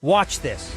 Watch this.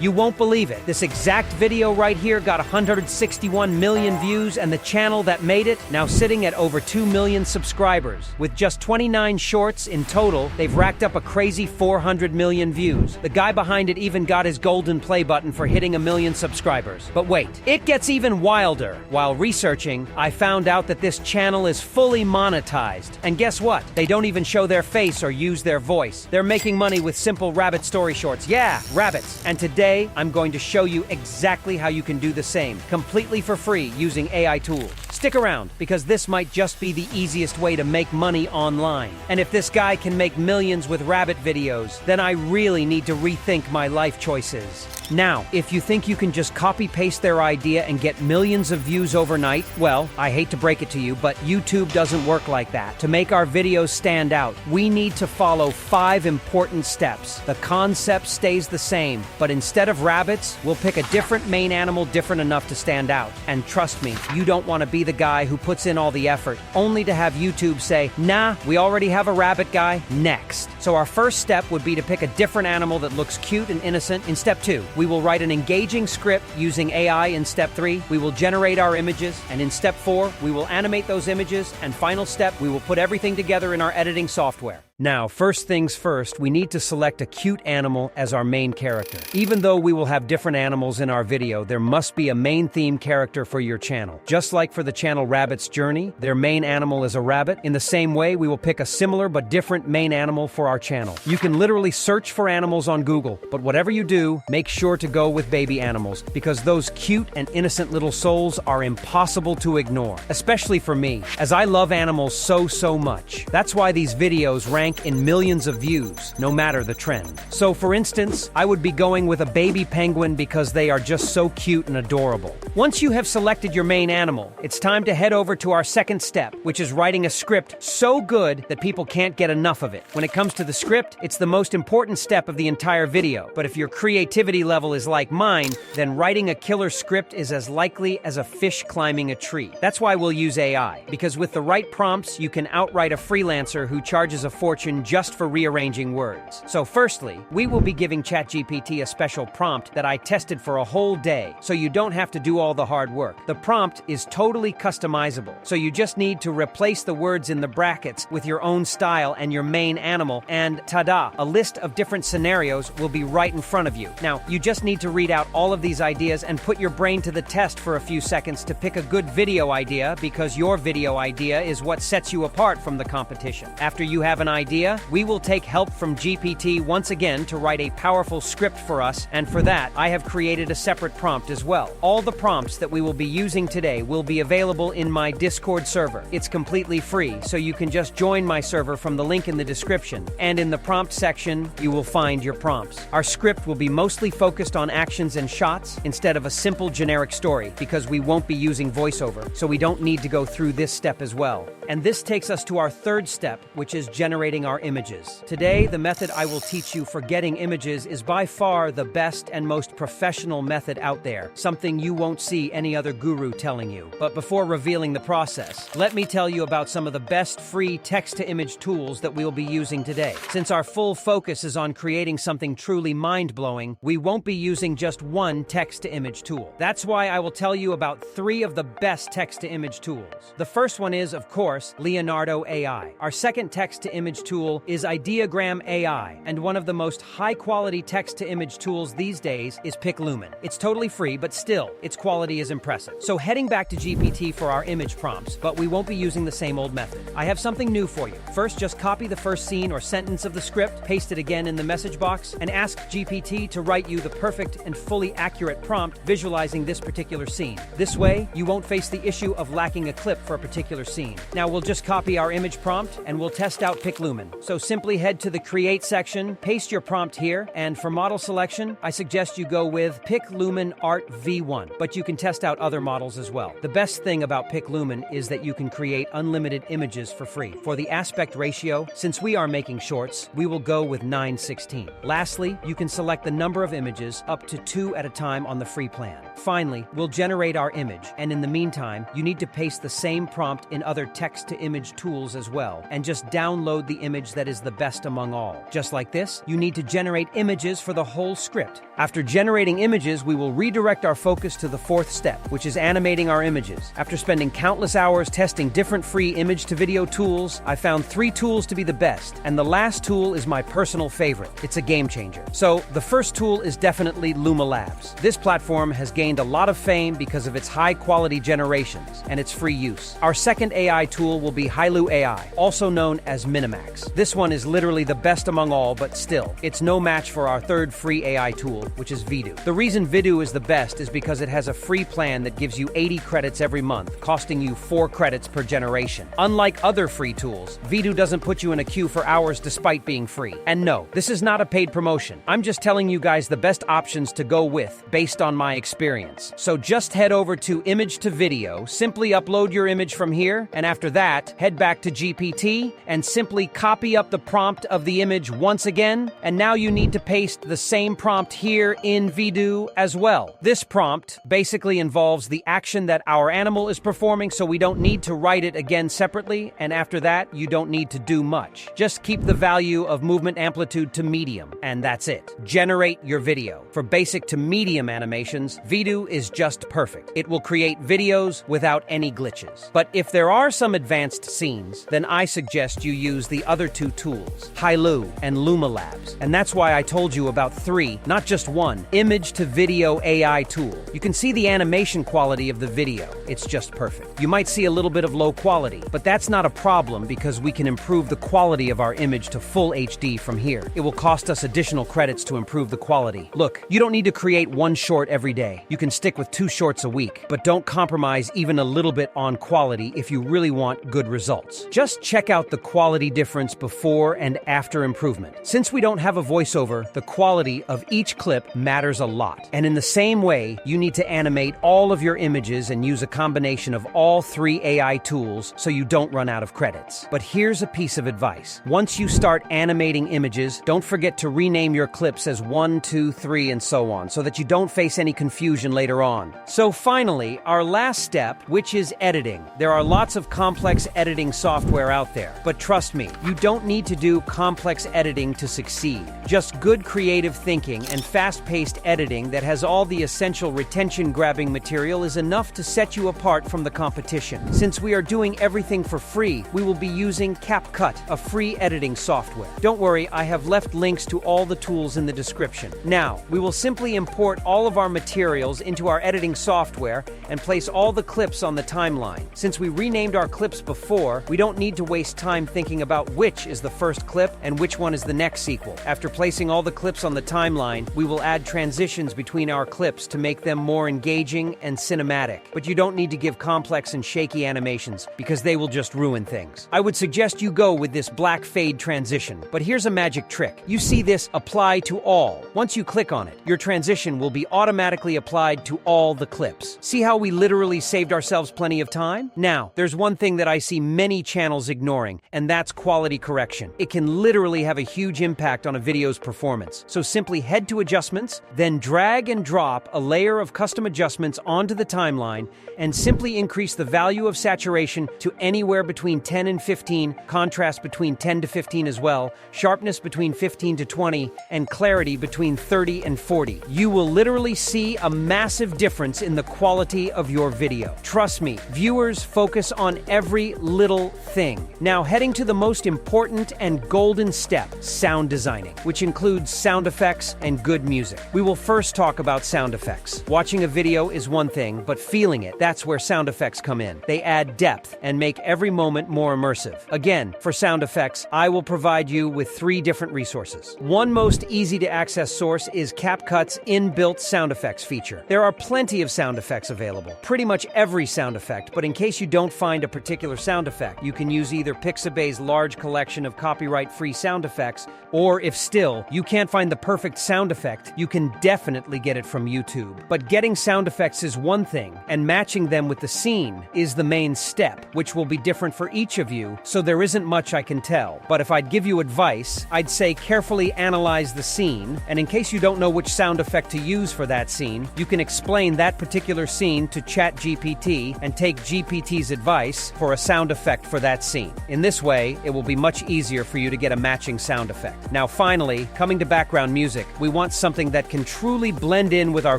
You won't believe it. This exact video right here got 161 million views, and the channel that made it now sitting at over 2 million subscribers. With just 29 shorts in total, they've racked up a crazy 400 million views. The guy behind it even got his golden play button for hitting 1 million subscribers. But wait, it gets even wilder. While researching, I found out that this channel is fully monetized. And guess what? They don't even show their face or use their voice. They're making money with simple rabbit story shorts. Yeah, rabbits. And today, I'm going to show you exactly how you can do the same, completely for free using AI tools. Stick around, because this might just be the easiest way to make money online. And if this guy can make millions with rabbit videos, then I really need to rethink my life choices. Now, if you think you can just copy-paste their idea and get millions of views overnight, well, I hate to break it to you, but YouTube doesn't work like that. To make our videos stand out, we need to follow 5 important steps. The concept stays the same, but instead of rabbits, we'll pick a different main animal different enough to stand out. And trust me, you don't want to be the guy who puts in all the effort, only to have YouTube say, nah, we already have a rabbit guy, next. So our first step would be to pick a different animal that looks cute and innocent. In step 2, we will write an engaging script using AI. In step 3, we will generate our images. And in step 4, we will animate those images. And final step, we will put everything together in our editing software. Now, first things first, we need to select a cute animal as our main character. Even though we will have different animals in our video, there must be a main theme character for your channel. Just like for the channel Rabbit's Journey, their main animal is a rabbit. In the same way, we will pick a similar but different main animal for our channel. You can literally search for animals on Google, but whatever you do, make sure to go with baby animals, because those cute and innocent little souls are impossible to ignore. Especially for me, as I love animals so much. That's why these videos rank in millions of views, no matter the trend. So for instance, I would be going with a baby penguin because they are just so cute and adorable. Once you have selected your main animal, it's time to head over to our second step, which is writing a script so good that people can't get enough of it. When it comes to the script, it's the most important step of the entire video. But if your creativity level is like mine, then writing a killer script is as likely as a fish climbing a tree. That's why we'll use AI, because with the right prompts, you can outright a freelancer who charges a fortune just for rearranging words. So firstly, we will be giving ChatGPT a special prompt that I tested for a whole day, so you don't have to do all the hard work. The prompt is totally customizable, so you just need to replace the words in the brackets with your own style and your main animal, and ta-da, a list of different scenarios will be right in front of you. Now, you just need to read out all of these ideas and put your brain to the test for a few seconds to pick a good video idea, because your video idea is what sets you apart from the competition. After you have an idea, we will take help from GPT once again to write a powerful script for us, and for that, I have created a separate prompt as well. All the prompts that we will be using today will be available in my Discord server. It's completely free, so you can just join my server from the link in the description, and in the prompt section, you will find your prompts. Our script will be mostly focused on actions and shots instead of a simple generic story, because we won't be using voiceover, so we don't need to go through this step as well. And this takes us to our third step, which is generating our images. Today, the method I will teach you for getting images is by far the best and most professional method out there, something you won't see any other guru telling you. But before revealing the process, let me tell you about some of the best free text-to-image tools that we'll be using today. Since our full focus is on creating something truly mind-blowing, we won't be using just one text-to-image tool. That's why I will tell you about 3 of the best text-to-image tools. The first one is, of course, Leonardo AI. Our second text-to-image tool is Ideogram AI, and one of the most high-quality text-to-image tools these days is PicLumen. It's totally free, but still, its quality is impressive. So heading back to GPT for our image prompts, but we won't be using the same old method. I have something new for you. First, just copy the first scene or sentence of the script, paste it again in the message box, and ask GPT to write you the perfect and fully accurate prompt visualizing this particular scene. This way, you won't face the issue of lacking a clip for a particular scene. Now, we'll just copy our image prompt, and we'll test out PicLumen. So simply head to the Create section, paste your prompt here, and for model selection, I suggest you go with PicLumen Art V1, but you can test out other models as well. The best thing about PicLumen is that you can create unlimited images for free. For the aspect ratio, since we are making shorts, we will go with 9:16. Lastly, you can select the number of images up to 2 at a time on the free plan. Finally, we'll generate our image, and in the meantime, you need to paste the same prompt in other text-to-image tools as well, and just download the image that is the best among all. Just like this, you need to generate images for the whole script. After generating images, we will redirect our focus to the fourth step, which is animating our images. After spending countless hours testing different free image-to-video tools, I found 3 tools to be the best, and the last tool is my personal favorite. It's a game changer. So, the first tool is definitely Luma Labs. This platform has gained a lot of fame because of its high-quality generations and its free use. Our second AI tool will be Hailu AI, also known as Minimax. This one is literally the best among all, but still, it's no match for our third free AI tool, which is Vidu. The reason Vidu is the best is because it has a free plan that gives you 80 credits every month, costing you 4 credits per generation. Unlike other free tools, Vidu doesn't put you in a queue for hours despite being free. And no, this is not a paid promotion. I'm just telling you guys the best options to go with based on my experience. So just head over to Image to Video, simply upload your image from here, and after that, head back to GPT and simply copy up the prompt of the image once again, and now you need to paste the same prompt here in Vidu as well. This prompt basically involves the action that our animal is performing, so we don't need to write it again separately, and after that, you don't need to do much. Just keep the value of movement amplitude to medium, and that's it. Generate your video. For basic to medium animations, Vidu is just perfect. It will create videos without any glitches. But if there are some advanced scenes, then I suggest you use the other 2 tools, Hailu and Luma Labs. And that's why I told you about 3, not just 1, image to video AI tool. You can see the animation quality of the video. It's just perfect. You might see a little bit of low quality, but that's not a problem because we can improve the quality of our image to full HD from here. It will cost us additional credits to improve the quality. Look, you don't need to create 1 short every day. You can stick with 2 shorts a week, but don't compromise even a little bit on quality if you really want good results. Just check out the quality difference before and after improvement. Since we don't have a voiceover, the quality of each clip matters a lot. And in the same way, you need to animate all of your images and use a combination of all 3 AI tools so you don't run out of credits. But here's a piece of advice. Once you start animating images, don't forget to rename your clips as 1, 2, 3, and so on, so that you don't face any confusion later on. So finally, our last step, which is editing. There are lots of complex editing software out there, but trust me, you don't need to do complex editing to succeed. Just good creative thinking and fast-paced editing that has all the essential retention-grabbing material is enough to set you apart from the competition. Since we are doing everything for free, we will be using CapCut, a free editing software. Don't worry, I have left links to all the tools in the description. Now, we will simply import all of our materials into our editing software and place all the clips on the timeline. Since we renamed our clips before, we don't need to waste time thinking about which is the first clip and which one is the next sequel. After placing all the clips on the timeline, we will add transitions between our clips to make them more engaging and cinematic. But you don't need to give complex and shaky animations because they will just ruin things. I would suggest you go with this black fade transition, but here's a magic trick. You see this apply to all. Once you click on it, your transition will be automatically applied to all the clips. See how we literally saved ourselves plenty of time? Now, there's one thing that I see many channels ignoring, and that's quality correction. It can literally have a huge impact on a video's performance. So simply head to Adjustments, then drag and drop a layer of custom adjustments onto the timeline, and simply increase the value of saturation to anywhere between 10 and 15, contrast between 10 to 15 as well, sharpness between 15 to 20, and clarity between 30 and 40. You will literally see a massive difference in the quality of your video. Trust me, viewers focus on every little thing. Now, heading to the most important and golden step, sound designing, which includes sound effects and good music. We will first talk about sound effects. Watching a video is one thing, but feeling it, that's where sound effects come in. They add depth and make every moment more immersive. Again, for sound effects, I will provide you with 3 different resources. One most easy to access source is CapCut's inbuilt sound effects feature. There are plenty of sound effects available, pretty much every sound effect, but in case you don't find a particular sound effect, you can use either Pixabay's large collection of copyright-free sound effects, or if still, you can't find the perfect sound effect, you can definitely get it from YouTube. But getting sound effects is one thing, and matching them with the scene is the main step, which will be different for each of you, so there isn't much I can tell. But if I'd give you advice, I'd say carefully analyze the scene, and in case you don't know which sound effect to use for that scene, you can explain that particular scene to ChatGPT and take GPT's advice for a sound effect for that scene. In this way, it will be much easier for you to get a matching sound effect. Now finally, coming to background music, we want something that can truly blend in with our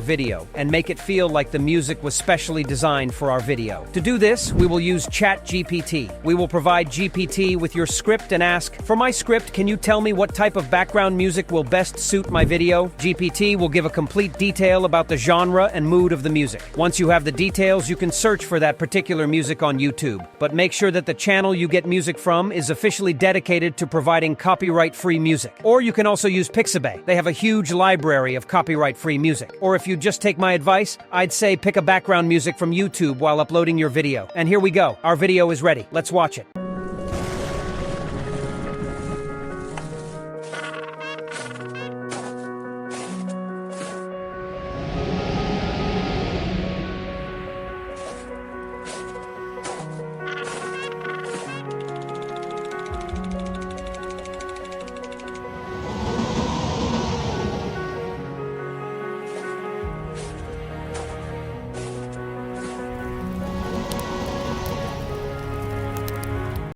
video and make it feel like the music was specially designed for our video. To do this, we will use ChatGPT. We will provide GPT with your script and ask, "For my script, can you tell me what type of background music will best suit my video?" GPT will give a complete detail about the genre and mood of the music. Once you have the details, you can search for that particular music on YouTube. But make sure that the channel you get music from is officially dedicated to providing copyright-free music. Or you can also use Pixabay. They have a huge library of copyright-free music. Or if you just take my advice, I'd say pick a background music from YouTube while uploading your video. And here we go. Our video is ready. Let's watch it.